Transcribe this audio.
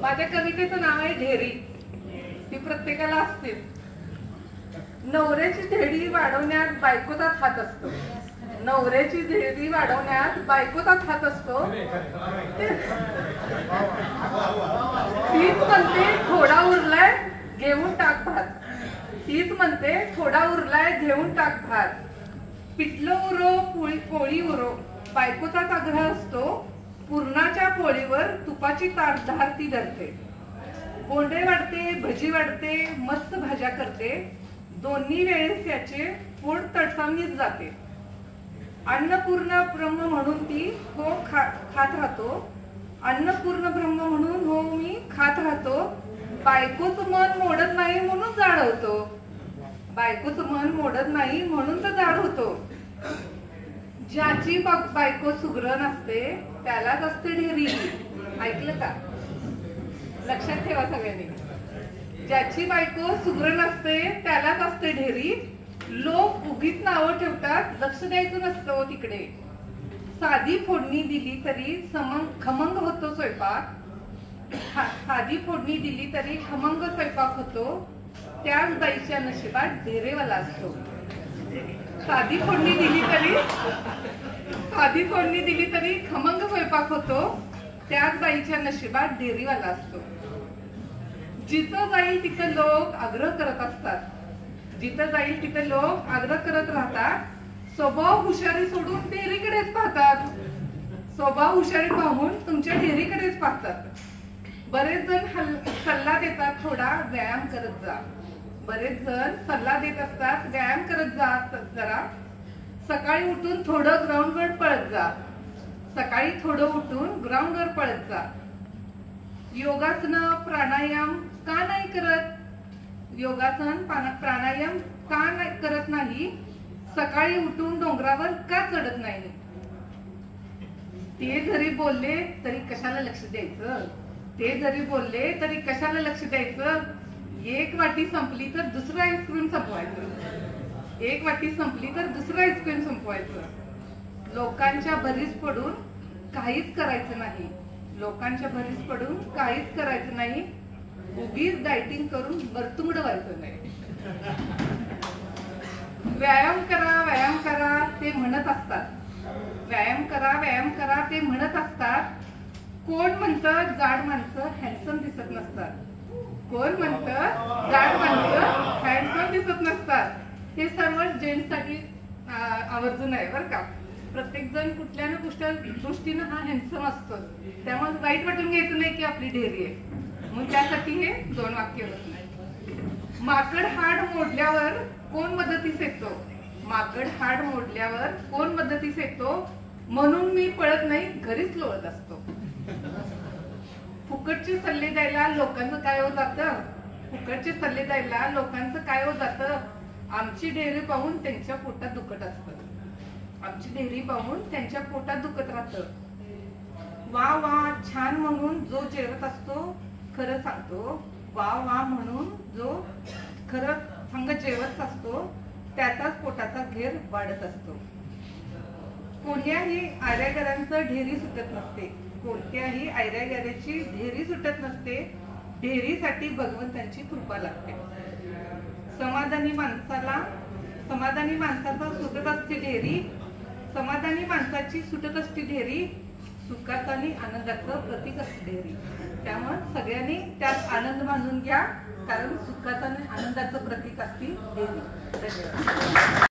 माझ्या कवितेचं नाव आहे ढेरी. ती प्रत्येकाला असते. नवऱ्याची ढेरी वाढवण्यात बायकोचाच हात असतो. नवऱ्याची ढेरी वाढवण्यात बायकोचाच हात असतो. तीच म्हणते थोडा उरलाय घेऊन टाक भात. तीच म्हणते थोडा उरलाय घेऊन टाक भात. पिठलं उरो पोळी उरो बायकोचाच आग्रह असतो. पुरणाच्या पोळीवर तुपाची धार ती धरते. बोंडे वाढते, भजी वाढते, मस्त भाज्या करते. दोन्ही वेळेस याचे पोट तडसामीच जाते. अन्नपूर्ण ब्रह्म म्हणून ती हो खात राहतो. अन्नपूर्ण ब्रह्म म्हणून हो मी खात राहतो. बायकोचं मन मोडत नाही म्हणून जाड होतो. बायकोचं मन मोडत नाही म्हणून तर जाड होतो. ज्याची बायको सुगरण असते त्यालाच असते ढेरी. ऐकलं का? लक्षात ठेवा सगळ्यांनी. ज्याची बायको सुगरण असते त्यालाच असते ढेरी. लोक उगीच नावं ठेवतात, लक्ष द्यायचं नसतं तिकडे. साधी फोडणी दिली तरी खमंग होतो स्वयंपाक. साधी फोडणी दिली तरी खमंग स्वयंपाक होतो. त्याच बाईच्या नशिबात ढेरेवाला असतो. साधी फोडणी दिली तरी खमंग स्वयंपाक होतो. त्याच बाईच्या नशिबात ढेरीवाला असतो. जिथं जाईल तिथं लोक आग्रह करत असतात. जिथं जाईल तिथं लोक आग्रह करत राहतात. स्वभाव हुशारी सोडून ढेरीकडेच पाहतात. स्वभाव हुशारी पाहून तुमच्या ढेरीकडेच पाहतात. बरेच जण सल्ला देतात थोडा व्यायाम करत जा. बरेच जण सल्ला देत असतात व्यायाम करत जा जरा. सकाळी उठून थोडं ग्राउंडवर पळत जा. सकाळी थोडं उठून ग्राउंडवर पळत जा. योगासन प्राणायाम का नाही करत? योगासन प्राणायाम का करत नाही? सकाळी उठून डोंगरावर का चढत नाही? ते जरी बोलले तरी कशाला लक्ष द्यायचं? ते जरी बोलले तरी कशाला लक्ष द्यायचं? एक वाटी संपली तर दुसरं आईस्क्रीम संपवायचं. एक वाटी संपली तर दुसरं आईस्क्रीम संपवायचं. लोकांच्या भरीस पडून काहीच करायचं नाही. लोकांच्या भरीस पडून काहीच करायचं नाही. उगीच डायटिंग करून बरतुंगड व्हायचं नाही. व्यायाम करा ते म्हणत असतात. व्यायाम करा ते म्हणत असतात. कोण म्हणतं जाड माणसं हँडसम दिसत नसतात. कोण म्हणतं जाड माणसं हँडसम दिसत नसतात. हे सर्व जेंट्ससाठी आवर्जून आहे बरं का. प्रत्येक जण कुठल्या ना कुठल्या दृष्टीनं हा हँडसम असतो. त्यामुळे वाईट वाटून घ्यायचं नाही की आपली ढेरी आहे. मग त्यासाठी हे दोन वाक्य होत नाही. माकड हाड मोडल्यावर कोण मदतीस येतो? माकड हाड मोडल्यावर कोण मदतीस येतो? म्हणून मी पळत नाही घरीच लोळत असतो. फुकटचे सल्ले द्यायला लोकांचं काय हो जातं? फुकटचे सल्ले द्यायला लोकांचं काय हो जातं? आमची ढेरी पाहून त्यांच्या पोटात दुखत असतं. आमची ढेरी पाहून त्यांच्या पोटात दुखत राहतं. वा वा छान म्हणून जो जेवत असतो खरं सांगतो. वा वा म्हणून जो खरं संग जेवत असतो त्याचाच पोटाचा घेर वाढत असतो. कोणत्याही आर्यागरांचं ढेरी सुटत नसते. कोणत्याही आर्यागराची ढेरी सुटत नसते. ढेरीसाठी भगवंतांची कृपा लागते. समाधानी माणसाचा सुटत असते ढेरी. समाधानी माणसाची सुटत असते ढेरी. सुखाचं आणि आनंदाचं प्रतीक असते ढेरी. त्यामुळे सगळ्यांनी त्यात आनंद मानून घ्या. कारण सुखाचं आणि आनंदाचं प्रतीक असते ढेरी. धन्यवाद.